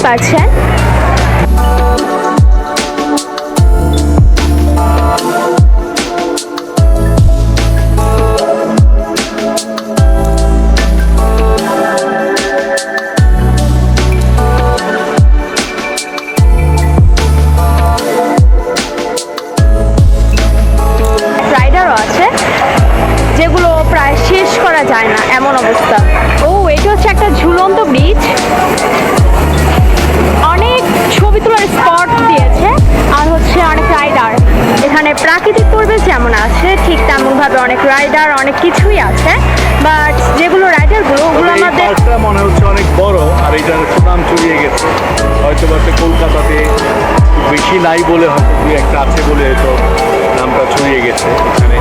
পাচ্ছেন। যেগুলো প্রায় শেষ করা যায় না এমন অবস্থা। ও এটা হচ্ছে একটা ঝুলন্ত ব্রিজ, অনেক ছবি তোলার স্পট দিয়েছে, আর হচ্ছে অনেক রাইডার। এখানে প্রাকৃতিক পরিবেশ যেমন আছে ঠিক তেমনভাবে অনেক রাইডার, অনেক কিছুই আছে। বাট যেগুলো রাইডারগুলো ওগুলো আমাদের মনে হচ্ছে অনেক বড়, আর এটার সুনাম ছড়িয়ে গেছে। হয়তো কলকাতাতে বেশি নাই বলে হয়তো দুই একটা আছে বলে হয়তো নামটা ছড়িয়ে গেছে এখানে।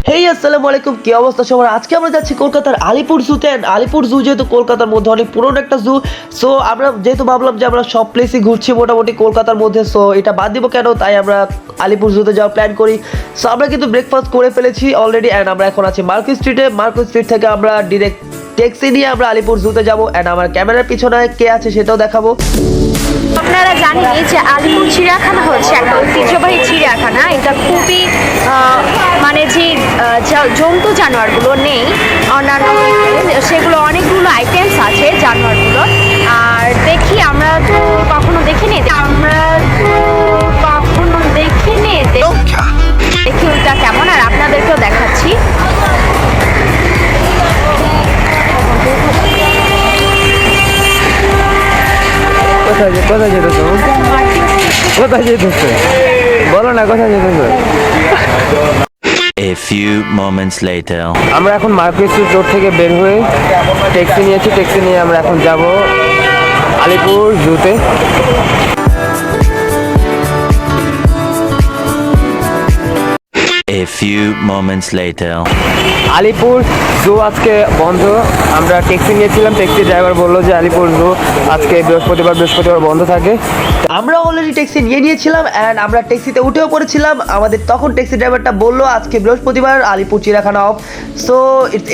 হেই আসসালামু আলাইকুম, কি অবস্থা সবার? আজকে আমরা যাচ্ছি কলকাতার আলিপুর জুতে। আলিপুর জু যেহেতু কলকাতার মধ্যে অনেক পুরনো একটা জু, সো আমরা যেহেতু ভাবলাম যে আমরা সব প্লেসই ঘুরছি মোটামুটি কলকাতার মধ্যে, সো এটা বাদ দিব কেন, তাই আমরা আলিপুর জুতে যাওয়ার প্ল্যান করি। সো আমরা কিন্তু ব্রেকফাস্ট করে ফেলেছি অলরেডি, অ্যান্ড আমরা এখন আছি মার্কেট স্ট্রিটে। মার্কেট স্ট্রিট থেকে আমরা ডিরেক্ট ট্যাক্সি নিয়ে আমরা আলিপুর জুতে যাবো, অ্যান্ড আমার ক্যামেরার পিছনে কে আছে সেটাও দেখাবো। আপনারা জানেন যে আলিপুর চিড়িয়াখানা হচ্ছে একটা ঐতিহ্যবাহী চিড়িয়াখানা। এটা খুবই মানে যে জন্তু জানোয়ারগুলো নেই অন্যান্য, সেগুলো অনেকগুলো আইটেমস আছে জানোয়ারগুলো। আর দেখি আমরা তো কখনো দেখিনি, দেখি ওটা কেমন, আর আপনাদেরকেও দেখাচ্ছি। কোথায় যেতেছো? কোথায় যেতেছো বলো না, কোথায় যেতেছো? A few moments later. আমরা এখন মার্কেট স্ট্রিট রোড থেকে বের হয়ে ট্যাক্সি নিয়েছি। ট্যাক্সি নিয়ে আমরা এখন যাব Alipur জুতে। A few moments later. Alipur জু আজকে বন্ধ। আমরা ট্যাক্সি নিয়েছিলাম, ট্যাক্সি ড্রাইভার বললো যে আলিপুর জু আজকে বৃহস্পতিবার বন্ধ থাকে। আমরা অলরেডি ট্যাক্সি নিয়ে নিয়েছিলাম, অ্যান্ড আমরা ট্যাক্সিতে উঠেও পড়েছিলাম। আমাদের তখন ট্যাক্সি ড্রাইভারটা বললো আজকে বৃহস্পতিবার আলিপুর চিড়িয়াখানা of, so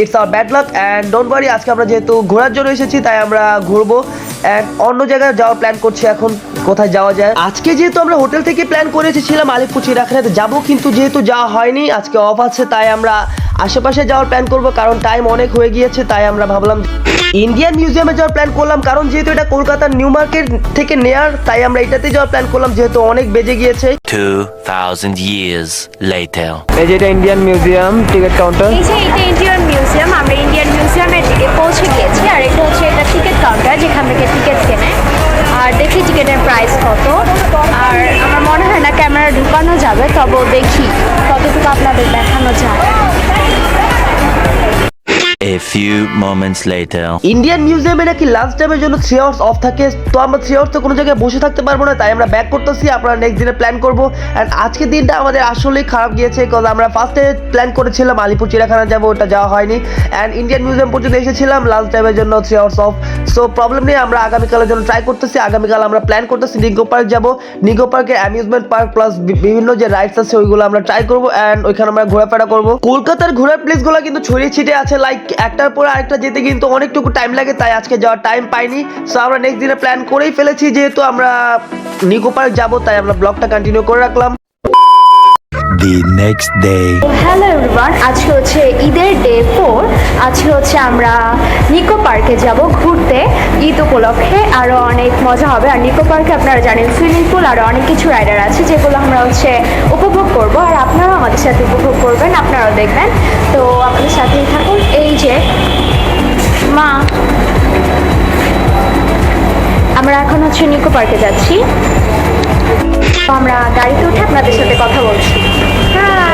it's our bad luck, and don't worry. আজকে আমরা যেহেতু ঘোরার জন্য এসেছি তাই আমরা ঘুরবো, অ্যান্ড অন্য জায়গায় যাওয়ার প্ল্যান করছি। এখন কোথায় যাওয়া যায়? আজকে যেহেতু আমরা হোটেল থেকে প্ল্যান করে এসেছিলাম আলিপুর চিড়িয়াখানাতে যাবো, কিন্তু যেহেতু যাওয়া হয়নি, আজকে অফ আছে, তাই আমরা আশেপাশে যাওয়ার প্ল্যান করব, কারণ টাইম অনেক হয়ে গিয়েছে। তাই আমরা ভাবলাম ইন্ডিয়ান মিউজিয়ামে যাওয়ার প্ল্যান করলাম, কারণ যেহেতু এটা কলকাতার নিউ মার্কেট থেকে নেয়ার, তাই আমরা এটাতে যাওয়ার প্ল্যান করলাম যেহেতু অনেক বেজে গিয়েছে। 2000 years later. এই যে এটা ইন্ডিয়ান মিউজিয়াম টিকিট কাউন্টার। এই যে এটা ইন্ডিয়ান মিউজিয়াম, আমরা ইন্ডিয়ান মিউজিয়ামের দিকে পৌঁছে গিয়েছি। আর এটা হচ্ছে এটা টিকিট কাউন্টার যেখান থেকে টিকিট কেনে। আর দেখি টিকিটের প্রাইস কত। আর আমার মনে হয় না ক্যামেরা ঢুকানো যাবে, তবে দেখি কতটুকু আপনাদের দেখানো যায়। A few moments later. Indian মিউজিয়ামে নাকি লাঞ্চ টাইমের জন্য 3 আওয়ার্স অফ থাকে, তো আমরা 3 আওয়ার্স তো কোনো জায়গায় বসে থাকতে পারবো না, তাই আমরা ব্যাক করতেছি। আমরা নেক্সট দিনে প্ল্যান করবো। অ্যান্ড আজকের দিনটা আমাদের আসলেই খারাপ গিয়েছে, কারণ আমরা ফার্স্টে প্ল্যান করেছিলাম আলিপুর চিড়িয়াখানা যাবো, ওটা যাওয়া হয়নি। অ্যান্ড ইন্ডিয়ান মিউজিয়াম পর্যন্ত এসেছিলাম লাঞ্চ টাইমের জন্য 3 আওয়ার্স অফ, সো প্রবলেম নেই। আমরা আগামীকালের জন্য ট্রাই করতেছি। আগামীকাল আমরা প্ল্যান করতেছি নিকো পার্ক যাবো। নিকো পার্কে অ্যামিউজমেন্ট পার্ক প্লাস বিভিন্ন যে রাইডস আছে ওইগুলো আমরা ট্রাই করবো, অ্যান্ড ওইখানে আমরা ঘোরাফেরা করবো। কলকাতার ঘোরার প্লেসগুলো কিন্তু ছড়িয়ে ছিটে আছে, লাইক একটার পর আরেকটা যেতে কিন্তু অনেকটুকু টাইম লাগে, তাই আজকে যাওয়ার টাইম পাইনি। সো আমরা নেক্সট দিনে প্ল্যান করেই ফেলেছি, যেহেতু আমরা নিকো পার্ক যাবো, তাই আমরা ব্লগটা কন্টিনিউ করে রাখলাম। The next day. Hello everyone, আজকে হচ্ছে ঈদের ডে 4। আজকে হচ্ছে আমরা নিকো পার্কে যাব ঘুরতে ঈদ উপলক্ষে। আরও অনেক মজা হবে। আর নিকো পার্কে আপনারা জানেন সুইমিং পুল আরও অনেক কিছু রাইডার আছে যেগুলো আমরা হচ্ছে উপভোগ করব, আর আপনারাও আমাদের সাথে উপভোগ করবেন, আপনারাও দেখবেন। তো আমাদের সাথেই থাকুন। এই যে মা, আমরা এখন হচ্ছে নিকো পার্কে যাচ্ছি। তো আমরা গাড়িতে উঠে আপনাদের সাথে কথা বলছি।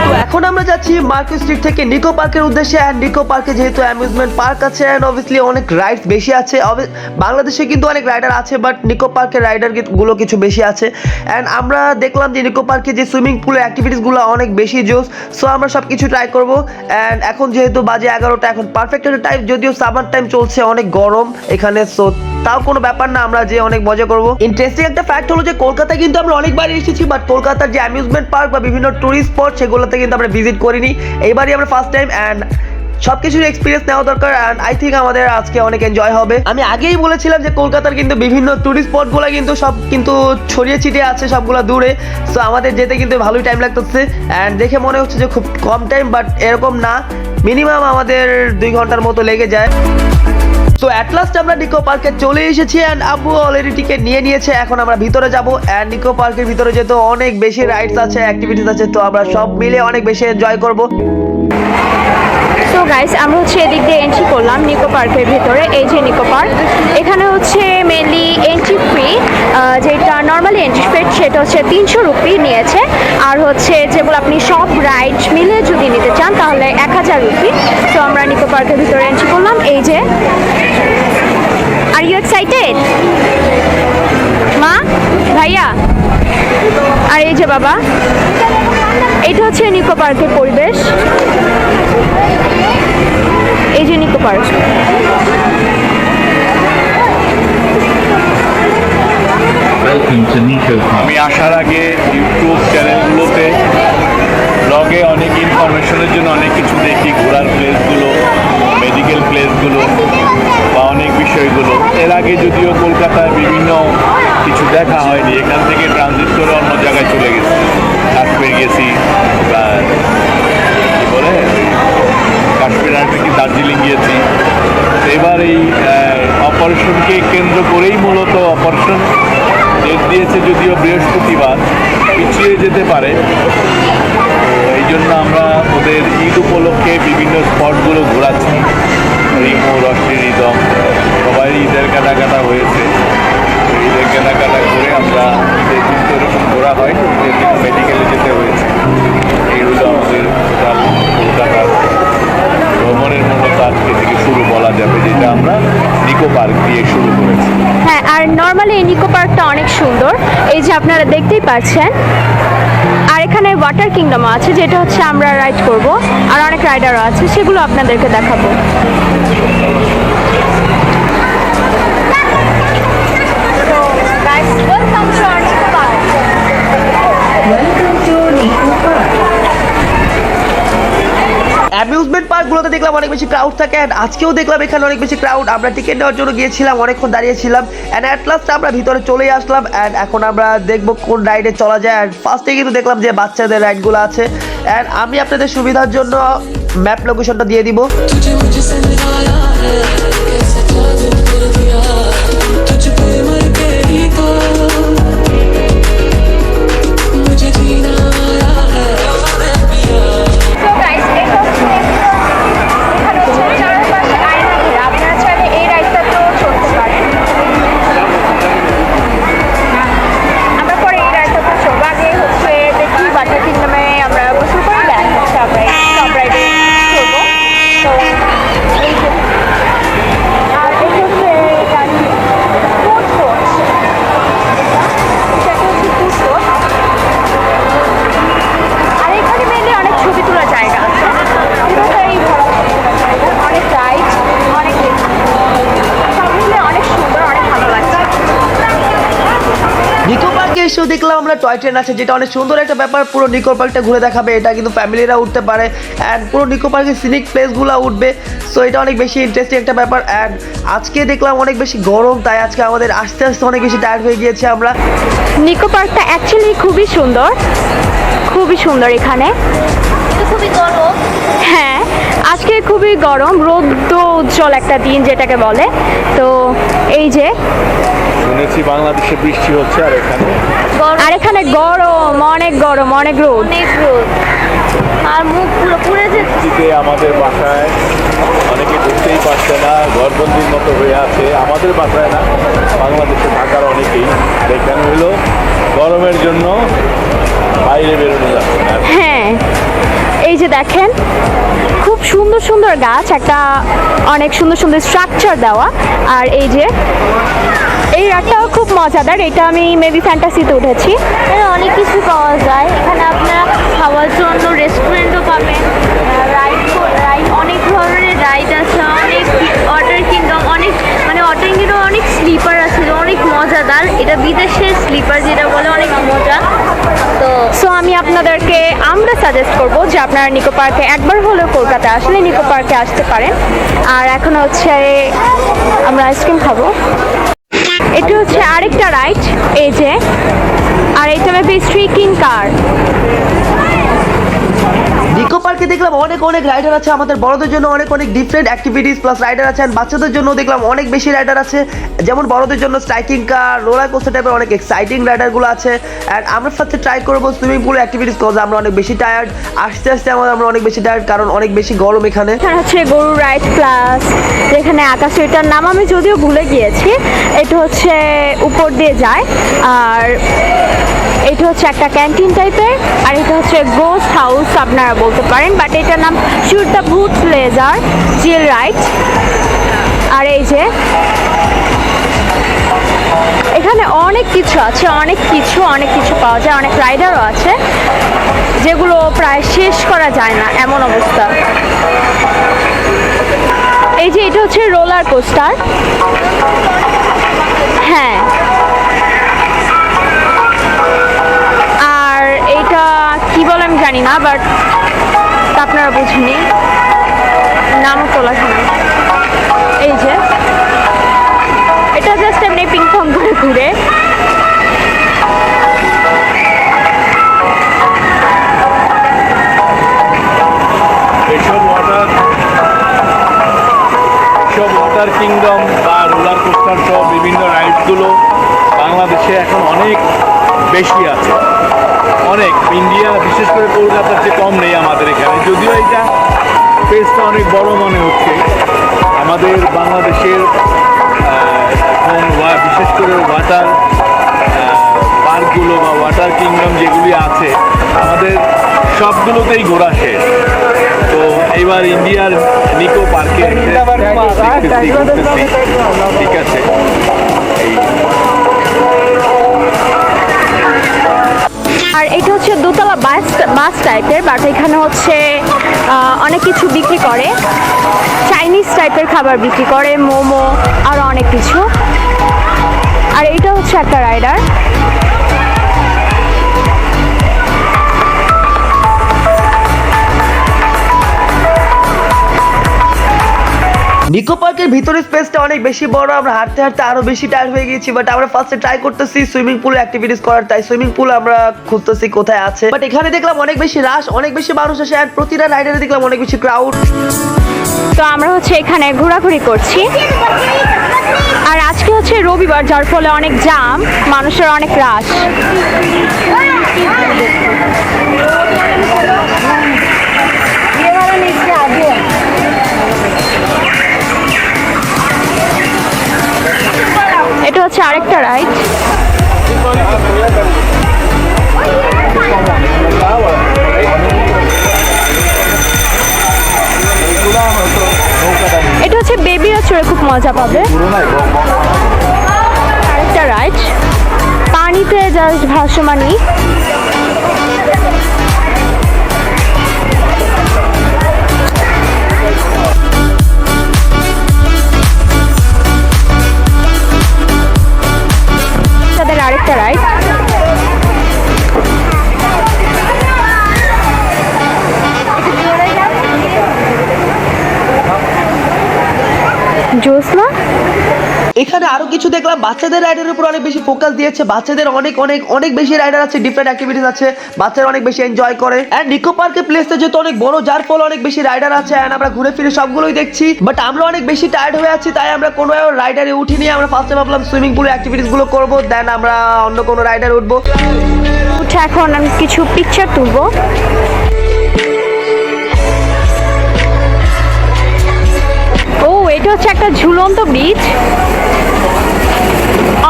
তো এখন আমরা যাচ্ছি মার্কেট স্ট্রিট থেকে নিকো পার্কের উদ্দেশ্যে। অ্যান্ড নিকো পার্কে যেহেতু অ্যামিউজমেন্ট পার্ক আছে, অ্যান্ড অবভিয়াসলি অনেক রাইডস বেশি আছে। বাংলাদেশে কিন্তু অনেক রাইডার আছে, বাট নিকো পার্কের রাইডার গুলো কিছু বেশি আছে। অ্যান্ড আমরা দেখলাম যে নিকো পার্কে যে সুইমিং পুলের অ্যাক্টিভিটিসগুলো অনেক বেশি জোস, সো আমরা সব কিছু ট্রাই করবো। অ্যান্ড এখন যেহেতু বাজে 11টা, এখন পারফেক্ট একটা টাইম, যদিও সামার টাইম চলছে, অনেক গরম এখানে, সো তাও কোনো ব্যাপার না, আমরা যে অনেক মজা করবো। ইন্টারেস্টিং একটা ফ্যাক্ট হলো যে কলকাতায় কিন্তু আমরা অনেকবার এসেছি, বাট কলকাতার যে অ্যামিউজমেন্ট পার্ক বা বিভিন্ন টুরিস্ট স্পট সেগুলোতে কিন্তু আমরা ভিজিট করিনি। এইবারই আমরা ফার্স্ট টাইম। অ্যান্ড সবকিছুর এক্সপিরিয়েন্স নেওয়া দরকার অ্যান্ড আই থিঙ্ক আমাদের আজকে অনেক এনজয় হবে। আমি আগেই বলেছিলাম যে কলকাতার কিন্তু বিভিন্ন টুরিস্ট স্পটগুলো কিন্তু সব কিন্তু ছড়িয়ে ছিটিয়ে আছে, সবগুলো দূরে। সো আমাদের যেতে কিন্তু ভালোই টাইম লাগতেছে অ্যান্ড দেখে মনে হচ্ছে যে খুব কম টাইম, বাট এরকম না, মিনিমাম আমাদের 2 ঘন্টার মতো লেগে যায়। সো অ্যাট লাস্ট আমরা নিকো পার্কে চলে এসেছি অ্যান্ড আব্বু অলরেডি টিকিট নিয়ে নিয়েছে। এখন আমরা ভিতরে যাব অ্যান্ড নিকো পার্কের ভিতরে যেহেতু অনেক বেশি রাইডস আছে, অ্যাক্টিভিটিস আছে, তো আমরা সব মিলে অনেক বেশি এনজয় করব। সো গাইস, আমরা হচ্ছে এদিক দিয়ে এন্ট্রি করলাম নিকো পার্কের ভিতরে। এই যে নিকো পার্ক, এখানে হচ্ছে মেনলি এন্ট্রি ফি, যেটা নর্মালি এন্ট্রি ফি সেটা হচ্ছে 300 রুপি নিয়েছে। আর হচ্ছে যেগুলো আপনি সব রাইড মিলে যদি নিতে চান তাহলে 1000 রুপি। তো আমরা নিকো পার্কের ভিতরে এন্ট্রি করলাম। এই যে, আর ইউ এক্সাইটেড মা, ভাইয়া? আর এই যে বাবা, এটা হচ্ছে নিকো পার্কের পরিবেশ। এই যে নিকো পার্ক। আমি আসার আগে ইউটিউব চ্যানেলগুলোতে ব্লগে অনেক ইনফরমেশনের জন্য অনেক কিছু দেখি, ঘোরার প্লেসগুলো, মেডিকেল প্লেসগুলো বা অনেক বিষয়গুলো। এর আগে যদিও কলকাতায় বিভিন্ন কিছু দেখা হয়নি, এখান থেকে ট্রানজিট করে অন্য জায়গায় চলে গেছি, কাশ্মীর গেছি বা কী বলে কাশ্মীর আর কি দার্জিলিং গিয়েছি। এবার এই অপারেশনকে কেন্দ্র করেই মূলত অপারেশন ডেট দিয়েছে, যদিও বৃহস্পতিবার, পিছিয়ে যেতে পারে। এই জন্য আমরা ওদের ঈদ উপলক্ষে বিভিন্ন স্পটগুলো ঘোরাচ্ছি। রিমো, রশ্মি, রিদম সবাই ঈদের কেনাকাটা হয়েছে। ঈদের কেনাকাটা করে আমরা ঈদের দিন তো এরকম ঘোরা হয়, ঈদের দিন মেডিকেলে যেতে হয়েছে। এই হলো আমাদের কলকাতার ভ্রমণের মূলত আজকে থেকে শুরু বলা যাবে, যেটা আমরা নিকো পার্ক দিয়ে শুরু করেছি। হ্যাঁ, আর নর্মালি এই নিকো পার্কটা অনেক সুন্দর, এই যে আপনারা দেখতেই পাচ্ছেন। আর এখানে ওয়াটার কিংডমও আছে, যেটা হচ্ছে আমরা রাইড করব, আর অনেক রাইডারও আছে, সেগুলো আপনাদেরকে দেখাবো। অ্যামিউজমেন্ট পার্কগুলোতে দেখলাম অনেক বেশি ক্রাউড থাকে অ্যান্ড আজকেও দেখলাম এখানে অনেক বেশি ক্রাউড। আমরা টিকিট নেওয়ার জন্য গিয়েছিলাম, অনেকক্ষণ দাঁড়িয়েছিলাম অ্যান্ড অ্যাট লাস্ট আমরা ভিতরে চলে আসলাম অ্যান্ড এখন আমরা দেখবো কোন রাইডে চলা যায়। অ্যান্ড ফার্স্টে কিন্তু দেখলাম যে বাচ্চাদের রাইডগুলো আছে অ্যান্ড আমি আপনাদের সুবিধার জন্য ম্যাপ লোকেশনটা দিয়ে দিব। तुझे मुझसे मिलाया है, कैसे जादू कर दिया, तुझ पे मर के ही तो मुझे जीना आया है। So guys, এটা হচ্ছে এখানে হচ্ছে চারপাশে আয়না ঘেরা। আপনারা চাইলে এই রাইডটাতেও চলতে পারেন। আমরা পরে এই রাইডটাতেও চলবো। আগে হচ্ছে দেখি ওয়াটার কিংডমে আমরা গোসল করে দেন হচ্ছে আমরা সব রাইডে চলবো। তো এই যে, আর এই হচ্ছে গাড়ি ফুড কোর্ট, এটা হচ্ছে ফুড কোর্ট। আর এখানে মেনলি অনেক ছবি তোলার জায়গা আছে, পুরোটাই ভরা ছবি তোলার জায়গা, অনেক রাইড, অনেক সব মিলে অনেক সুন্দর, অনেক ভালো লাগছে। নিকো পার্কে এসেও দেখলাম আমরা টয় ট্রেন আছে, যেটা অনেক সুন্দর একটা ব্যাপার। পুরো নিকো পার্কটা ঘুরে দেখাবে, এটা কিন্তু ফ্যামিলিরা উঠতে পারে অ্যান্ড পুরো নিকো পার্কের সিনিক প্লেসগুলো উঠবে। সো এটা অনেক বেশি ইন্টারেস্টিং একটা ব্যাপার। অ্যান্ড আজকে দেখলাম অনেক বেশি গরম, তাই আজকে আমাদের আস্তে আস্তে অনেক বেশি টায়ার্ড হয়ে গিয়েছে আমরা। নিকো পার্কটা অ্যাকচুয়ালি খুবই সুন্দর, খুবই সুন্দর। এখানে খুবই গরম, হ্যাঁ আজকে খুবই গরম, রৌদ্র উজ্জ্বল একটা দিন যেটাকে বলে। তো এই যে শুনেছি বাংলাদেশে বৃষ্টি হচ্ছে, আর এখানে গরম, অনেক গরম, অনেক রোদ, আর মুখ পুরো পুড়ে বৃষ্টিতে আমাদের বাসায় অনেকে ঢুকতেই পারছে না, ঘরবন্দির মতো হয়ে আছে। আমাদের বাসায় না, বাংলাদেশে থাকার অনেকেই। এখানে হলো গরমের জন্য বাইরে বেরোনো যাচ্ছে না। হ্যাঁ, এই যে দেখেন খুব সুন্দর সুন্দর গাছ, একটা অনেক সুন্দর সুন্দর স্ট্রাকচার দেওয়া। আর এই যে এই রাইডটাও খুব মজাদার, এটা আমি মেবি ফ্যান্টাসিতে উঠেছি। অনেক কিছু পাওয়া যায় এখানে, আপনারা খাওয়ার জন্য রেস্টুরেন্টও পাবেন, রাইড অনেক ধরনের রাইড আছে, অনেক ওয়াটার কিংডম, অনেক মানে ওয়াটার কিংডম অনেক স্লিপার আছে, অনেক মজাদার। মজাদার, এটা বিদেশের স্লিপার যেটা বলে, অনেক মজা। তো সো আমি আপনাদেরকে আমরা সাজেস্ট করব যে আপনারা নিকো পার্কে একবার হলেও কলকাতায় আসলে নিকো পার্কে আসতে পারেন। আর এখন হচ্ছে আমরা আইসক্রিম খাবো। এটা হচ্ছে আরেকটা রাইড, এই যে, আর এটা মেবি স্ট্রিকিং কার। নিকো পার্কে দেখলাম অনেক অনেক রাইডার আছে, আমাদের বড়দের জন্য অনেক অনেক ডিফারেন্ট অ্যাক্টিভিটিস প্লাস রাইডার আছে, and বাচ্চাদের জন্য দেখলাম অনেক বেশি রাইডার আছে। যেমন বড়দের জন্য স্ট্রাইকিং কার, রোলার কোস্টার টাইপের অনেক এক্সাইটিং রাইডারগুলো আছে। অ্যান্ড আমরা ফার্স্টে ট্রাই করবো সুইমিং পুল অ্যাক্টিভিটিস, কজ আমরা অনেক বেশি টায়ার্ড, আস্তে আস্তে আমরা অনেক বেশি টায়ার্ড, কারণ অনেক বেশি গরম এখানে। এখানে হচ্ছে গরু রাইড প্লাস যেখানে আকাশ, এটার নাম আমি যদিও ভুলে গিয়েছি। এটা হচ্ছে উপর দিয়ে যায়, আর এটা হচ্ছে একটা ক্যান্টিন টাইপের, আর এটা হচ্ছে গোস্ট হাউস আপনারা বলতে পারেন, বাট এটার নাম শুট দ্য ভূত লেজার চিল রাইড। আর এই যে এখানে অনেক কিছু আছে, অনেক কিছু পাওয়া যায়, অনেক রাইডারও আছে যেগুলো প্রায় শেষ করা যায় না এমন অবস্থা। এই যে এটা হচ্ছে রোলার কোস্টার, হ্যাঁ, আর এটা কি বলে আমি জানি না, বাট আপনারা বুঝিনি, নামও তোলা শুনে। এই যে এটা জাস্ট এমনি পিং পং করে ঘুরে। এসব ওয়াটার কিংডম বা রোলার কোস্টার সহ বিভিন্ন রাইডগুলো বাংলাদেশে এখন অনেক বেশি আছে, অনেক। ইন্ডিয়া বিশেষ করে কলকাতার চেয়ে কম নেই আমাদের এখানে, যদিও এটা স্পেসটা অনেক বড় মনে হচ্ছে। আমাদের বাংলাদেশের এখন বিশেষ করে ওয়াটার পার্কগুলো বা ওয়াটার কিংডম যেগুলি আছে আমাদের সবগুলোতেই ঘোরা শেষ। তো এইবার ইন্ডিয়ার নিকো পার্কে ঠিক আছে। আর এটা হচ্ছে দোতলা বাস টাইপের, বাট এখানে হচ্ছে অনেক কিছু বিক্রি করে, চাইনিজ টাইপের খাবার বিক্রি করে, মোমো আর অনেক কিছু। আর এটা হচ্ছে একটা রাইডার। নিকো পার্কের ভিতরে স্পেসটা অনেক বেশি বড়, আমরা হাঁটতে হাঁটতে আরো বেশি টায়ার্ড হয়ে গেছি, বাট আমরা ফার্স্টে ট্রাই করতেছি সুইমিং পুল অ্যাক্টিভিটিস করার, তাই সুইমিং পুল আমরা খুঁজতেছি কোথায় আছে। বাট এখানে দেখলাম অনেক বেশি রাশ, অনেক বেশি মানুষ আসে, আর প্রতিটা রাইডারে দেখলাম অনেক বেশি ক্রাউড। তো আমরা হচ্ছে এখানে ঘোরাঘুরি করছি, আর আজকে হচ্ছে রবিবার, যার ফলে অনেক জাম, মানুষের অনেক রাশ। এটা হচ্ছে আরেকটা রাইড। এটা হচ্ছে বেবিরা চড়ে খুব মজা পাবে। আরেকটা রাইড, পানিতে জাস্ট ভাসমানি। তাদের আরেকটা রাইড। জোসনা। এখানে আরো কিছু দেখলাম, বাচ্চাদের রাইডের উপর অনেক বেশি ফোকাস দিয়েছে, বাচ্চাদের অনেক অনেক অনেক বেশি রাইডার আছে, ডিফারেন্ট অ্যাক্টিভিটিস আছে, বাচ্চারা অনেক বেশি এনজয় করে। এন্ড নিকো পার্কের প্লেসটা যেহেতু অনেক বড়, যার ফলে অনেক বেশি রাইডার আছে, এন্ড আমরা ঘুরে ফিরে সবগুলোই দেখছি। বাট আমরা অনেক বেশি টায়ার্ড হয়ে আছি, তাই আমরা কোনো রাইডারে উঠিনি। আমরা ফার্স্টে ভাবলাম সুইমিং পুলের অ্যাক্টিভিটিস গুলো করবো, দেন আমরা অন্য কোনো রাইডার উঠবো। উঠে এখন আমি কিছু পিকচার তুলবো। ও, এটা হচ্ছে একটা ঝুলন্ত ব্রিজ,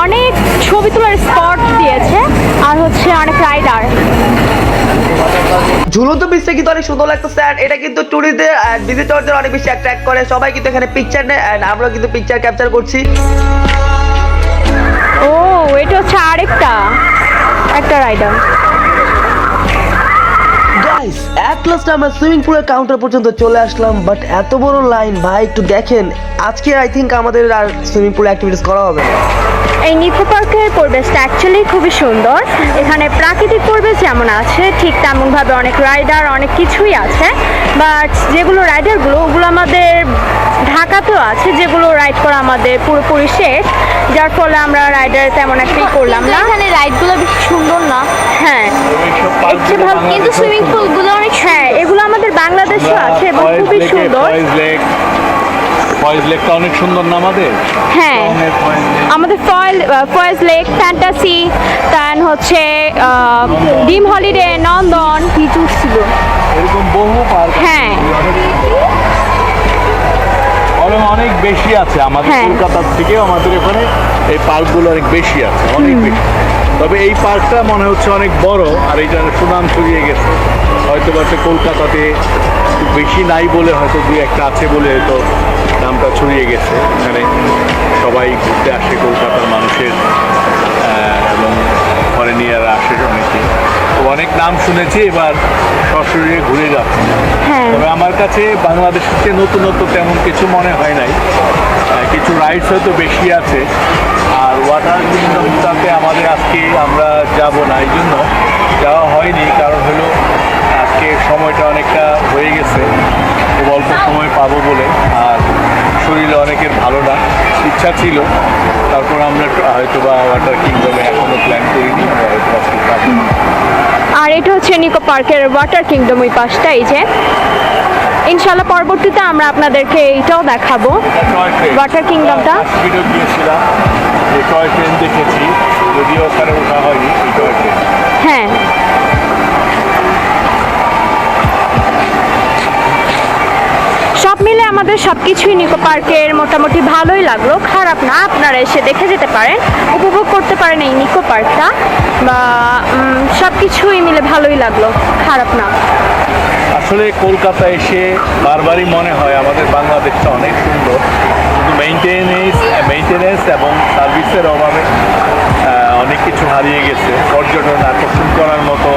অনেক ছবি তোলার স্পট দিয়েছে, আর হচ্ছে অনেক রাইডার। ঝুলন্ত ব্রিজটা কিন্তু অনেক সুন্দর লাগতেছে, এন্ড এটা কিন্তু টুরিস্টদের এন্ড ভিজিটরদের অনেক বেশি অ্যাট্রাক্ট করে। সবাই কিন্তু এখানে পিকচার নেয়, এন্ড আমরা কিন্তু পিকচার ক্যাপচার করছি। ও, এটা হচ্ছে আরেকটা একটা রাইডার। গাইস, এট লাস্ট আমরা সুইমিং পুলের কাউন্টার পর্যন্ত চলে আসলাম, বাট এত বড় লাইন ভাই, একটু দেখেন। আজকে আই থিঙ্ক আমাদের আর সুইমিং পুল অ্যাক্টিভিটিস করা হবে না। এই নিকো পার্কের পরিবেশটা অ্যাকচুয়ালি খুবই সুন্দর। এখানে প্রাকৃতিক পরিবেশ যেমন আছে ঠিক তেমনভাবে অনেক রাইডার অনেক কিছুই আছে, বাট যেগুলো রাইডারগুলো ওগুলো আমাদের ঢাকাতেও আছে, যেগুলো রাইড করা আমাদের পুরোপুরি শেষ, যার ফলে আমরা রাইডার তেমন একটাই করলাম কিন্তু না। এখানে রাইডগুলো বেশি সুন্দর না, হ্যাঁ এইসব এর চেয়ে ভালো, কিন্তু সুইমিং পুলগুলো অনেক হ্যাঁ এগুলো আমাদের বাংলাদেশেও আছে এবং খুবই সুন্দর। ফয়েজ লেকটা অনেক সুন্দর না আমাদের? হ্যাঁ রঙের ফয়েজ লেক। আমাদের ফয়েজ লেক, ফ্যান্টাসি, তার হচ্ছে ডিম হলিডে, নন্দন, কিছু ছিল। এরকম বহু পার্ক হ্যাঁ। অনেক বেশি আছে আমাদের হ্যাঁ। কলকাতার থেকেও আমাদের এখানে এই পার্কগুলো অনেক বেশি আছে, অনেক বেশি। তবে এই পার্কটা মনে হচ্ছে অনেক বড়, আর এইটার সুনাম ছড়িয়ে গেছে। হয়তো বা কলকাতাতে একটু বেশি নাই বলে হয়তো দুই একটা আছে বলে হয়তো নামটা ছড়িয়ে গেছে। এখানে সবাই ঘুরতে আসে কলকাতার মানুষের, এবং ফরেনিয়াররা আসে অনেকে। তো অনেক নাম শুনেছি, এবার সশরীরে ঘুরে যাচ্ছে। হ্যাঁ তবে আমার কাছে বাংলাদেশের চেয়ে নতুনত্ব তেমন কিছু মনে হয় নাই। কিছু রাইডস হয়তো বেশি আছে, আর ওয়াটার কিংডমটাতে আমাদের আজকে আমরা যাব না, এই জন্য যাওয়া হয়নি। কারণ হলো আজকে সময়টা অনেকটা হয়ে গেছে, খুব অল্প সময় পাবো বলে, আর শরীরে অনেকের ভালো না, ইচ্ছা ছিল। তারপর আমরা হয়তো বা ওয়াটার কিংডমে এখনও প্ল্যান করিনি, আমরা হয়তো আজকে যাবো। আর এটা হচ্ছে নিকো পার্কের ওয়াটার কিংডম, ওই পাশটা। এই যে ইনশাল্লাহ পরবর্তীতে আমরা আপনাদেরকে এইটাও দেখাবো, ওয়াটার কিংডমটা। ভিডিও গিয়েছিলাম, যে টয় ট্রেন দেখেছি, যদিও ওখানে ওঠা হয়নি এই টয় ট্রেন। হ্যাঁ সব মিলে আমাদের সবকিছুই নিকো পার্কের মোটামুটি ভালোই লাগলো, খারাপ না। আপনারা এসে দেখে যেতে পারেন, উপভোগ করতে পারেন এই নিকো পার্কটা, বা সবকিছুই মিলে ভালোই লাগলো, খারাপ না। আসলে কলকাতা এসে বারবারই মনে হয় আমাদের বাংলাদেশটা অনেক সুন্দর, কিন্তু মেইনটেনেন্স এবং সার্ভিসের অভাবে অনেক কিছু হারিয়ে গেছে। পর্যটন আকর্ষণ করার মতো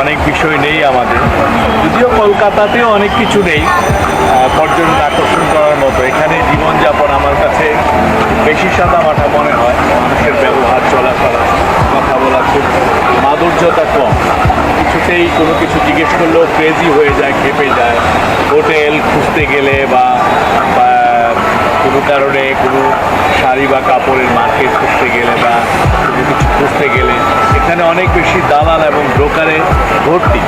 অনেক বিষয় নেই আমাদের, যদিও কলকাতাতেও অনেক কিছু নেই পর্যটন আকর্ষণ করার মতো। এখানে জীবনযাপন আমার কাছে বেশি সাদামাটা মনে হয়, মানুষের ব্যবহার, চলাফেরা, কথা বলা খুব মাধুর্যতা কম। কিছুতেই কোনো কিছু জিজ্ঞেস করলেও ক্রেজি হয়ে যায়, খেপে যায়। হোটেল খুঁজতে গেলে বা কোনো কারণে কোনো শাড়ি বা কাপড়ের মার্কেট খুঁজতে গেলে বা কোনো কিছু খুঁজতে গেলে এখানে অনেক বেশি দালাল এবং ব্রোকারে ভর্তি,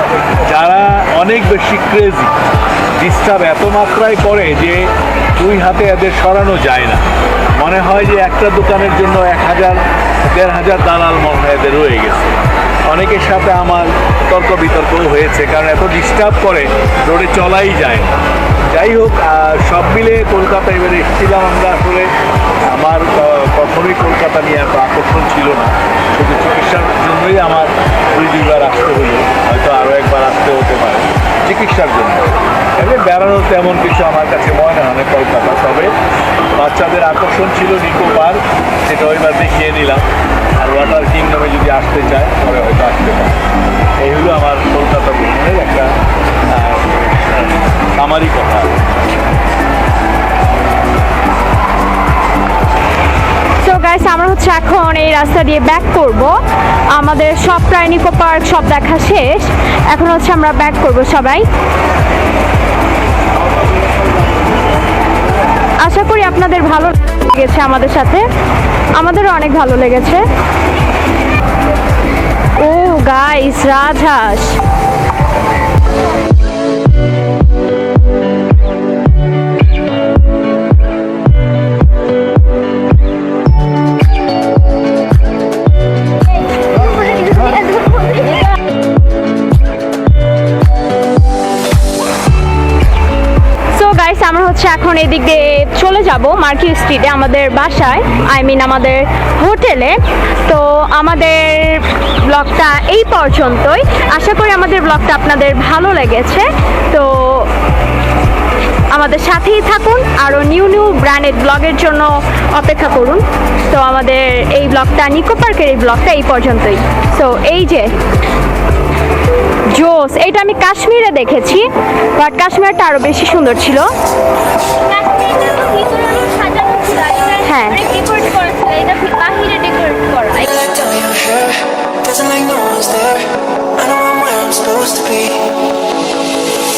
যারা অনেক বেশি ক্রেজি, ডিস্টার্ব এত মাত্রায় করে যে দুই হাতে এদের সরানো যায় না। মনে হয় যে একটা দোকানের জন্য 1000-1500 দালাল মনে হয় এদের রয়ে গেছে। অনেকের সাথে আমার তর্ক বিতর্কও হয়েছে, কারণ এত ডিস্টার্ব করে, রোডে চলাই যায় না। যাই হোক, সব মিলে কলকাতা এবারে এসেছিলাম আমরা। আসলে আমার কখনোই কলকাতা নিয়ে এত আকর্ষণ ছিল না, শুধু চিকিৎসার জন্যই আমার 2-2বার আসতে হলো, হয়তো আরও একবার আসতে হতে পারে চিকিৎসার জন্য। এমনি বেড়ানোর তেমন কিছু আমার কাছে মনে হয় না কলকাতা। তবে বাচ্চাদের আকর্ষণ ছিল নিকো পার্ক, সেটা এবার দেখিয়ে নিলাম। আর ওয়াটার কিংডমে যদি আসতে চায় পরে হয়তো আসতে পারে। এই হলো আমার কলকাতা ভ্রমণের একটা সামারি কথা। তো গাইস, আমরা হচ্ছে এখন এই রাস্তা দিয়ে ব্যাক করব। আমাদের সব প্রায় নিকো পার্ক সব দেখা শেষ, এখন হচ্ছে আমরা ব্যাক করব সবাই। আশা করি আপনাদের ভালো লেগেছে আমাদের সাথে, আমাদেরও অনেক ভালো লেগেছে। ও গাইস, রাজহাঁস। আমরা হচ্ছে এখন এদিক দিয়ে চলে যাব মার্কেট স্ট্রিটে, আমাদের বাসায়, আমাদের হোটেলে। তো আমাদের ব্লগটা এই পর্যন্তই। আশা করি আমাদের ব্লগটা আপনাদের ভালো লেগেছে। তো আমাদের সাথেই থাকুন, আরও নিউ ব্র্যান্ডেড ব্লগের জন্য অপেক্ষা করুন। তো আমাদের এই ব্লগটা, নিকো পার্কের এই ব্লগটা এই পর্যন্তই। তো এই যে জোস, এটা আমি কাশ্মীরে দেখেছি, বাট কাশ্মীরটা আরো বেশি সুন্দর ছিল। সাজানো ছিল, হ্যাঁ। ডেকোরেট করা ছিল, এটা বাহিরে decorate my hair, dancing like no one's there. I know I'm where I'm supposed to be.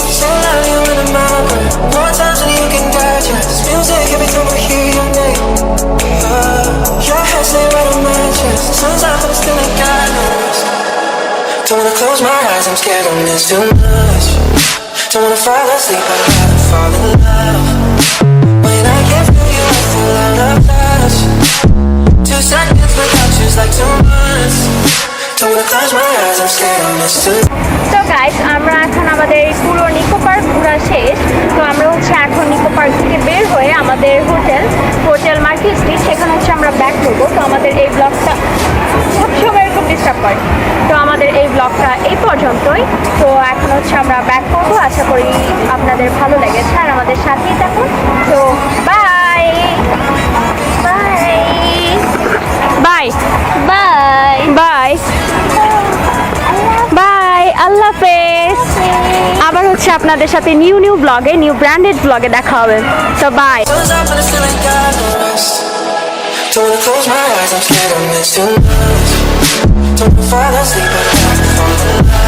So loud you in the mountain, more times than you can digest. Music every time I hear your name. Your head stay right on my chest. Sun's out but it's still like guidance. Don't wanna close my eyes, I'm scared of this too much. Don't wanna fall asleep, I'd rather fall in love. When I can't feel you, I feel out of touch. 2 seconds without you's like 2 months. Don't wanna close my eyes, I'm scared of this too. তো guys আমরা এখন আমাদের পুরো Nicco park ঘোরা শেষ। তো আমরা হচ্ছে এখন নিকো পার্ক থেকে বের হয়ে আমাদের হোটেল মার্কেট স্ট্রিট, সেখানে হচ্ছে আমরা ব্যাক করবো। তো আমাদের এই ব্লগটা সবসময় এরকম ডিস্টার্ব করে। তো আমাদের এই ব্লগটা এই পর্যন্তই। তো এখন হচ্ছে আমরা ব্যাক করবো। আশা করি আপনাদের ভালো লেগেছে আর আমাদের সাথেই থাকুন। তো bye bye bye bye bye bye, আল্লাহ হাফেজ। আবার হচ্ছে আপনাদের সাথে নিউ ব্লগে, নিউ ব্র্যান্ডেড ব্লগে দেখা হবে। তো by. Sun's out but it's still like guidance. Don't wanna close my eyes, I'm scared of this too much. Don't wanna fall asleep, I'd rather fall in love.